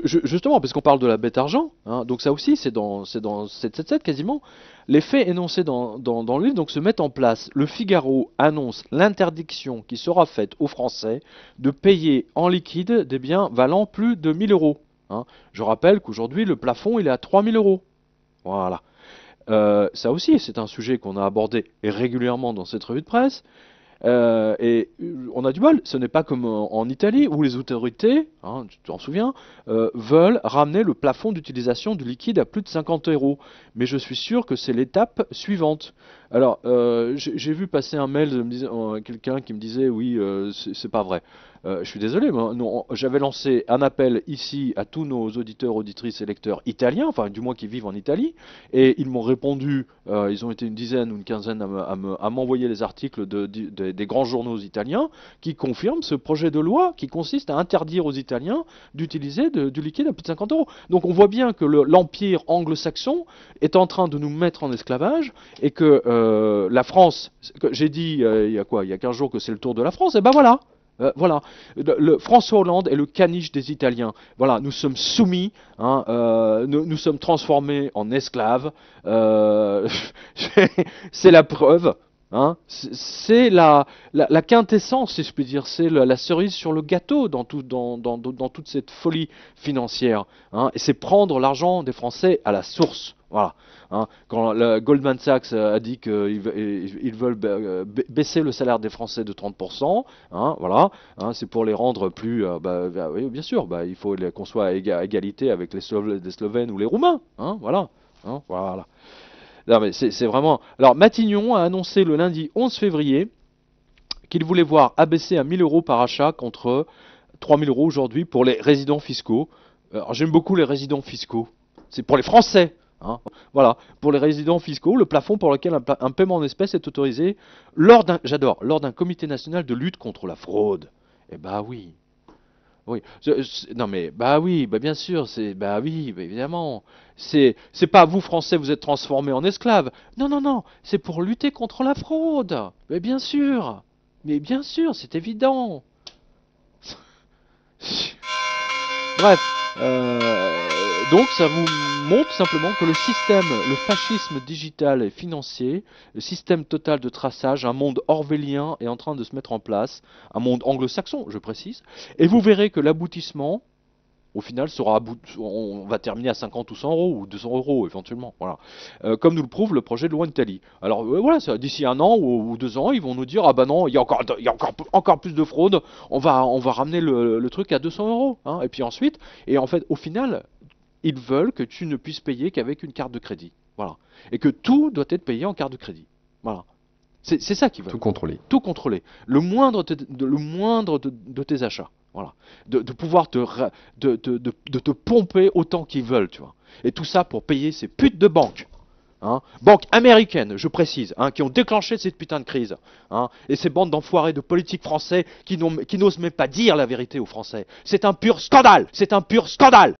Justement, parce qu'on parle de la bête argent, hein, donc ça aussi, c'est dans 777 quasiment. Les faits énoncés dans le livre donc, se mettent en place. Le Figaro annonce l'interdiction qui sera faite aux Français de payer en liquide des biens valant plus de 1000 euros. Hein. Je rappelle qu'aujourd'hui, le plafond, il est à 3000 euros. Voilà. Ça aussi, c'est un sujet qu'on a abordé régulièrement dans cette revue de presse. On a du mal, ce n'est pas comme en Italie où les autorités, hein, tu t'en souviens, veulent ramener le plafond d'utilisation du liquide à plus de 50 euros. Mais je suis sûr que c'est l'étape suivante. Alors, j'ai vu passer un mail de quelqu'un qui me disait oui, c'est pas vrai. Je suis désolé, mais non, j'avais lancé un appel ici à tous nos auditeurs, auditrices et lecteurs italiens, enfin du moins qui vivent en Italie, et ils m'ont répondu, ils ont été une dizaine ou une quinzaine à m'envoyer les articles des grands journaux italiens qui confirment ce projet de loi qui consiste à interdire aux Italiens d'utiliser du liquide à plus de 50 euros. Donc on voit bien que l'empire anglo-saxon est en train de nous mettre en esclavage et que la France, j'ai dit il y a quoi, il y a 15 jours que c'est le tour de la France, et ben voilà. Voilà, François Hollande est le caniche des Italiens. Voilà, nous sommes soumis, hein, nous sommes transformés en esclaves. Euh, c'est la preuve. Hein, c'est la quintessence, si je puis dire, c'est la cerise sur le gâteau dans toute cette folie financière. Hein, et c'est prendre l'argent des Français à la source. Voilà. Hein, quand Goldman Sachs a dit qu'ils veulent baisser le salaire des Français de 30%, hein, voilà, hein, c'est pour les rendre plus. Oui, bien sûr, il faut qu'on soit à égalité avec les Slovènes ou les Roumains. Hein, voilà. Hein, voilà. Non, mais c'est vraiment. Alors, Matignon a annoncé le lundi 11 février qu'il voulait voir abaisser à 1000 euros par achat contre 3000 euros aujourd'hui pour les résidents fiscaux. Alors, j'aime beaucoup les résidents fiscaux. C'est pour les Français. Hein. Voilà, pour les résidents fiscaux, le plafond pour lequel un paiement en espèces est autorisé lors d'un comité national de lutte contre la fraude. Eh bah oui, oui, non mais bah oui, bah bien sûr, bah oui, bah évidemment. C'est pas vous Français vous êtes transformés en esclaves. Non non non, c'est pour lutter contre la fraude. Mais bien sûr. Mais bien sûr, c'est évident. Bref, donc ça vous montre simplement que le système, le fascisme digital et financier, le système total de traçage, un monde orwellien est en train de se mettre en place, un monde anglo-saxon, je précise, et vous verrez que l'aboutissement, au final, on va terminer à 50 ou 100 euros, ou 200 euros éventuellement, voilà. Comme nous le prouve le projet de loi Italie. Alors voilà, d'ici un an ou 2 ans, ils vont nous dire, ah bah non, il y a encore plus de fraude, on va ramener le truc à 200 euros. Hein, et puis ensuite, et en fait, au final, ils veulent que tu ne puisses payer qu'avec une carte de crédit. Voilà. Et que tout doit être payé en carte de crédit. Voilà. C'est ça qu'ils veulent. Tout contrôlé. Tout contrôler. Le moindre de tes achats. Voilà. De pouvoir de te pomper autant qu'ils veulent, tu vois. Et tout ça pour payer ces putes de banques. Hein, banques américaines, je précise, hein, qui ont déclenché cette putain de crise. Hein, et ces bandes d'enfoirés de politiques français qui n'osent même pas dire la vérité aux Français. C'est un pur scandale. C'est un pur scandale.